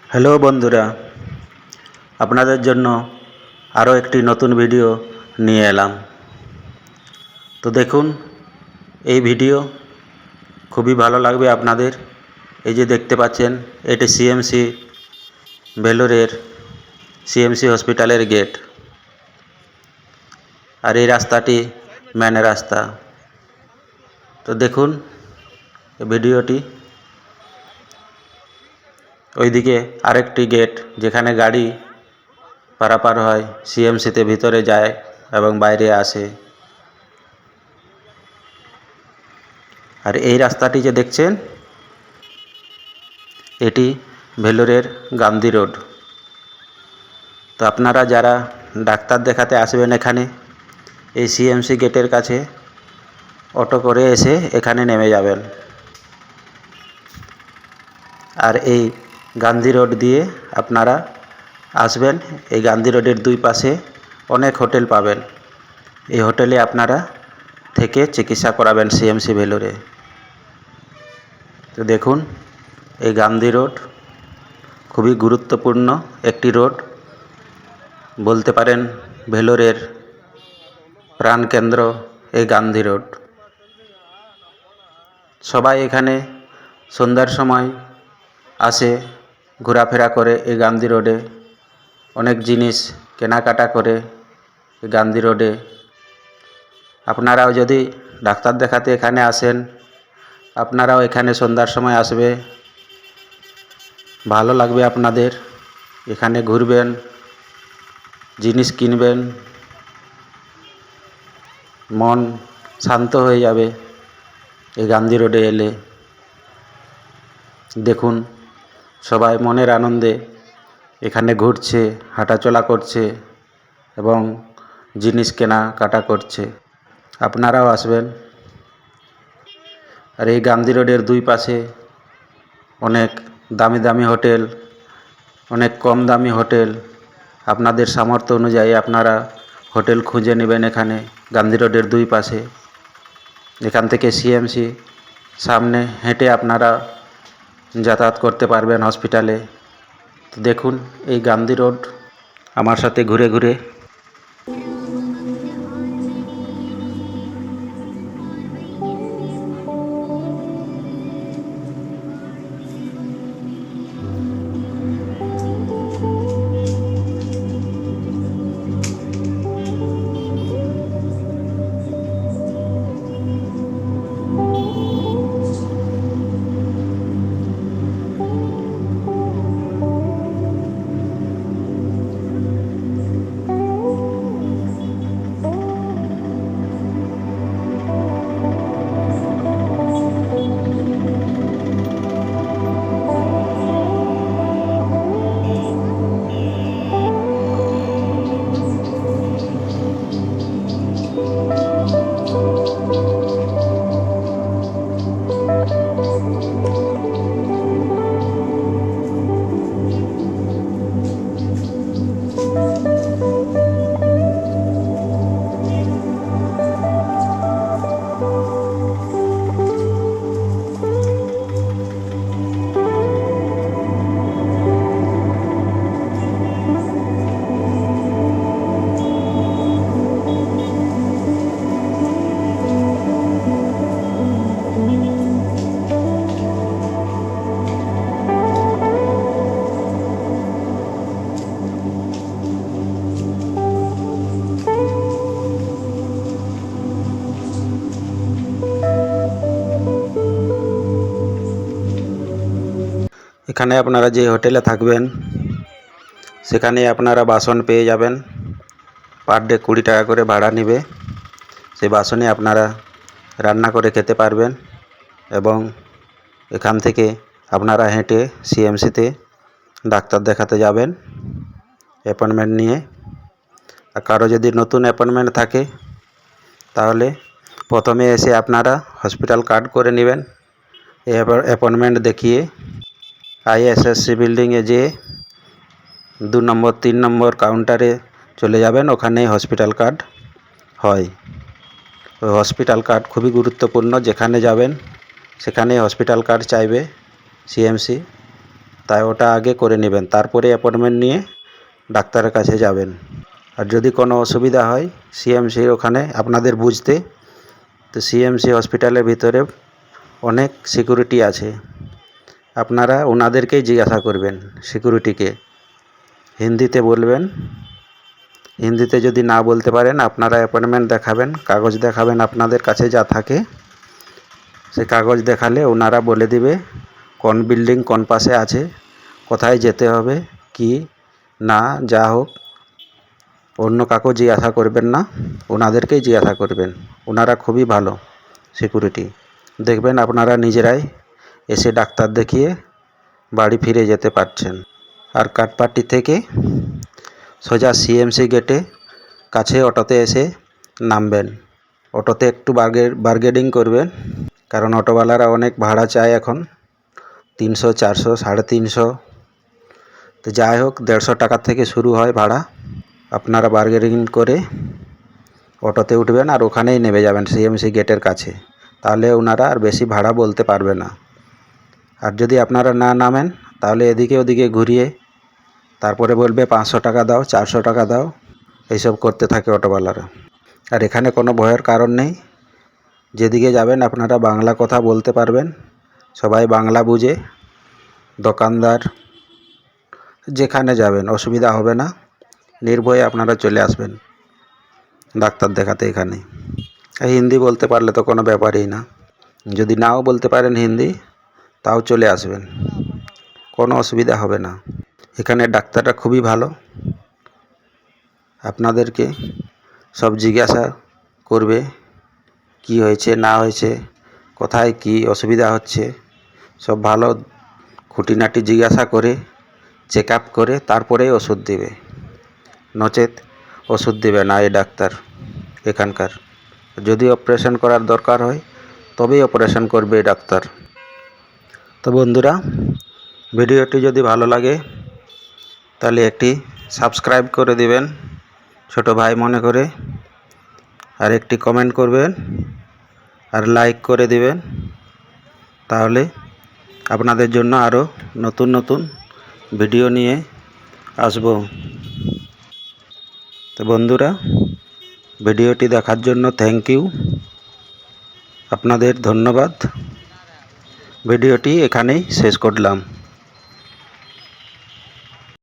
Hello বন্ধুরা, আপনাদের জন্য আরও একটি নতুন ভিডিও নিয়ে এলাম। তো দেখুন, এই ভিডিও খুবই ভালো লাগবে আপনাদের। এই যে দেখতে পাচ্ছেন, এটি সিএমসি ভেলোরের সিএমসি হসপিটালের গেট। আর এই রাস্তাটি মেন রাস্তা। তো দেখুন এই ভিডিওটি। ওইদিকে আরেকটি গেট, যেখানে গাড়ি পারাপার হয়, সিএমসিতে ভিতরে যায় এবং বাইরে আসে। আর এই রাস্তাটি যে দেখছেন, এটি ভেলোরের গান্ধী রোড। তো আপনারা যারা ডাক্তার দেখাতে আসবেন এখানে, এই সিএমসি গেটের কাছে অটো করে এসে এখানে নেমে যাবেন। আর এই গান্ধী রোড দিয়ে আপনারা আসবেন। এই গান্ধী রোডের দুই পাশে অনেক হোটেল পাবেন। এই হোটেলে আপনারা থেকে চিকিৎসা করাবেন সিএমসি ভেলোরে। তো দেখুন, এই গান্ধী রোড খুবই গুরুত্বপূর্ণ একটি রোড, বলতে পারেন ভেলোরের প্রাণকেন্দ্র এই গান্ধী রোড। সবাই এখানে সন্ধ্যার সময় আসে, ঘোরাফেরা করে এই গান্ধী রোডে, অনেক জিনিস কেনাকাটা করে এই গান্ধী রোডে। আপনারাও যদি ডাক্তার দেখাতে এখানে আসেন, আপনারাও এখানে সন্ধ্যার সময় আসবে, ভালো লাগবে আপনাদের। এখানে ঘুরবেন, জিনিস কিনবেন, মন শান্ত হয়ে যাবে এই গান্ধী রোডে এলে। দেখুন, সবাই মনের আনন্দে এখানে ঘুরছে, হাঁটাচলা করছে এবং জিনিস কেনাকাটা করছে। আপনারাও আসবেন। আর এই গান্ধী রোডের দুই পাশে অনেক দামি দামি হোটেল, অনেক কম দামি হোটেল। আপনাদের সামর্থ্য অনুযায়ী আপনারা হোটেল খুঁজে নেবেন এখানে গান্ধী রোডের দুই পাশে। এখান থেকে সিএমসি সামনে হেঁটে আপনারা যাতায়াত করতে পারবেন হসপিটালে। তো দেখুন এই গান্ধী রোড, আমার সাথে ঘুরে ঘুরে। এখানে আপনারা যে হোটেলে থাকবেন, সেখানে আপনারা বাসন পেয়ে যাবেন। পার ডে 20 টাকা করে ভাড়া নেবে। সেই বাসনে আপনারা রান্না করে খেতে পারবেন এবং এখান থেকে আপনারা হেঁটে সিএমসিতে ডাক্তার দেখাতে যাবেন অ্যাপয়েন্টমেন্ট নিয়ে। আর কারো যদি নতুন অ্যাপয়েন্টমেন্ট থাকে, তাহলে প্রথমে এসে আপনারা হসপিটাল কার্ড করে নেবেন। এই অ্যাপয়েন্টমেন্ট দেখিয়ে আইএসএসসি বিল্ডিংয়ে যেয়ে 2 নম্বর 3 নম্বর কাউন্টারে চলে যাবেন। ওখানেই হসপিটাল কার্ড হয়। ওই হসপিটাল কার্ড খুবই গুরুত্বপূর্ণ। যেখানে যাবেন সেখানেই হসপিটাল কার্ড চাইবে সিএমসি। তাই ওটা আগে করে নেবেন, তারপরে অ্যাপয়েন্টমেন্ট নিয়ে ডাক্তারের কাছে যাবেন। আর যদি কোনো অসুবিধা হয় সিএমসির ওখানে আপনাদের বুঝতে, তো সিএমসি হসপিটালের ভিতরে অনেক সিকিউরিটি আছে, আপনারা ওনাদেরকেই জিজ্ঞাসা করবেন সিকিউরিটিকে, হিন্দিতে বলবেন। হিন্দিতে যদি না বলতে পারেন আপনারা অ্যাপয়েন্টমেন্ট দেখাবেন, কাগজ দেখাবেন, আপনাদের কাছে যা থাকে সে কাগজ দেখালে ওনারা বলে দিবে কোন বিল্ডিং কোন পাশে আছে, কোথায় যেতে হবে কি না। যা হোক অন্য কাউকে জিজ্ঞাসা করবেন না, ওনাদেরকেই জিজ্ঞাসা করবেন। ওনারা খুবই ভালো সিকিউরিটি, দেখবেন আপনারা নিজেরাই এসে ডাক্তার দেখিয়ে বাড়ি ফিরে যেতে পারছেন। আর কাটপাটি থেকে সোজা সিএমসি গেটে কাছে অটোতে এসে নামবেন। অটোতে একটু বার্গেনিং করবেন, কারণ অটোওয়ালারা অনেক ভাড়া চায় এখন, 300, 400, 350। তো যাই হোক 150 টাকা থেকে শুরু হয় ভাড়া। আপনারা বার্গেনিং করে অটোতে উঠবেন আর ওখানেই নেমে যাবেন সিএমসি গেটের কাছে, তাহলে ওনারা আর বেশি ভাড়া বলতে পারবে না। আর যদি আপনারা না নামেন তাহলে এদিকে ওদিকে ঘুরিয়ে তারপরে বলবে 500 টাকা দাও, 400 টাকা দাও, এইসব করতে থাকে অটোওয়ালারা। আর এখানে কোনো ভয়ের কারণ নেই, যেদিকে যাবেন আপনারা বাংলা কথা বলতে পারবেন, সবাই বাংলা বুঝে। দোকানদার যেখানে যাবেন অসুবিধা হবে না, নির্ভয়ে আপনারা চলে আসবেন ডাক্তার দেখাতে এখানে। হিন্দি বলতে পারলে তো কোনো ব্যাপারই না, যদি নাও বলতে পারেন হিন্দি তাও চলে আসবেন, কোনো অসুবিধা হবে না। এখানে ডাক্তাররা খুবই ভালো, আপনাদেরকে সব জিজ্ঞাসা করবে কি হয়েছে না হয়েছে, কোথায় কি অসুবিধা হচ্ছে, সব ভালো খুঁটিনাটি জিজ্ঞাসা করে চেক আপ করে তারপরেই ওষুধ দেবে, নচেত ওষুধ দেবে না এই ডাক্তার এখানকার। যদি অপারেশন করার দরকার হয় তবেই অপারেশন করবে এই ডাক্তার। তো বন্ধুরা, ভিডিওটি যদি ভালো লাগে তাহলে একটি সাবস্ক্রাইব করে দিবেন ছোট ভাই মনে করে, আর একটি কমেন্ট করবেন আর লাইক করে দিবেন, তাহলে আপনাদের জন্য আরও নতুন নতুন ভিডিও নিয়ে আসব। তো বন্ধুরা, ভিডিওটি দেখার জন্য থ্যাংক ইউ, আপনাদের ধন্যবাদ। ভিডিওটি এখানেই শেষ করলাম।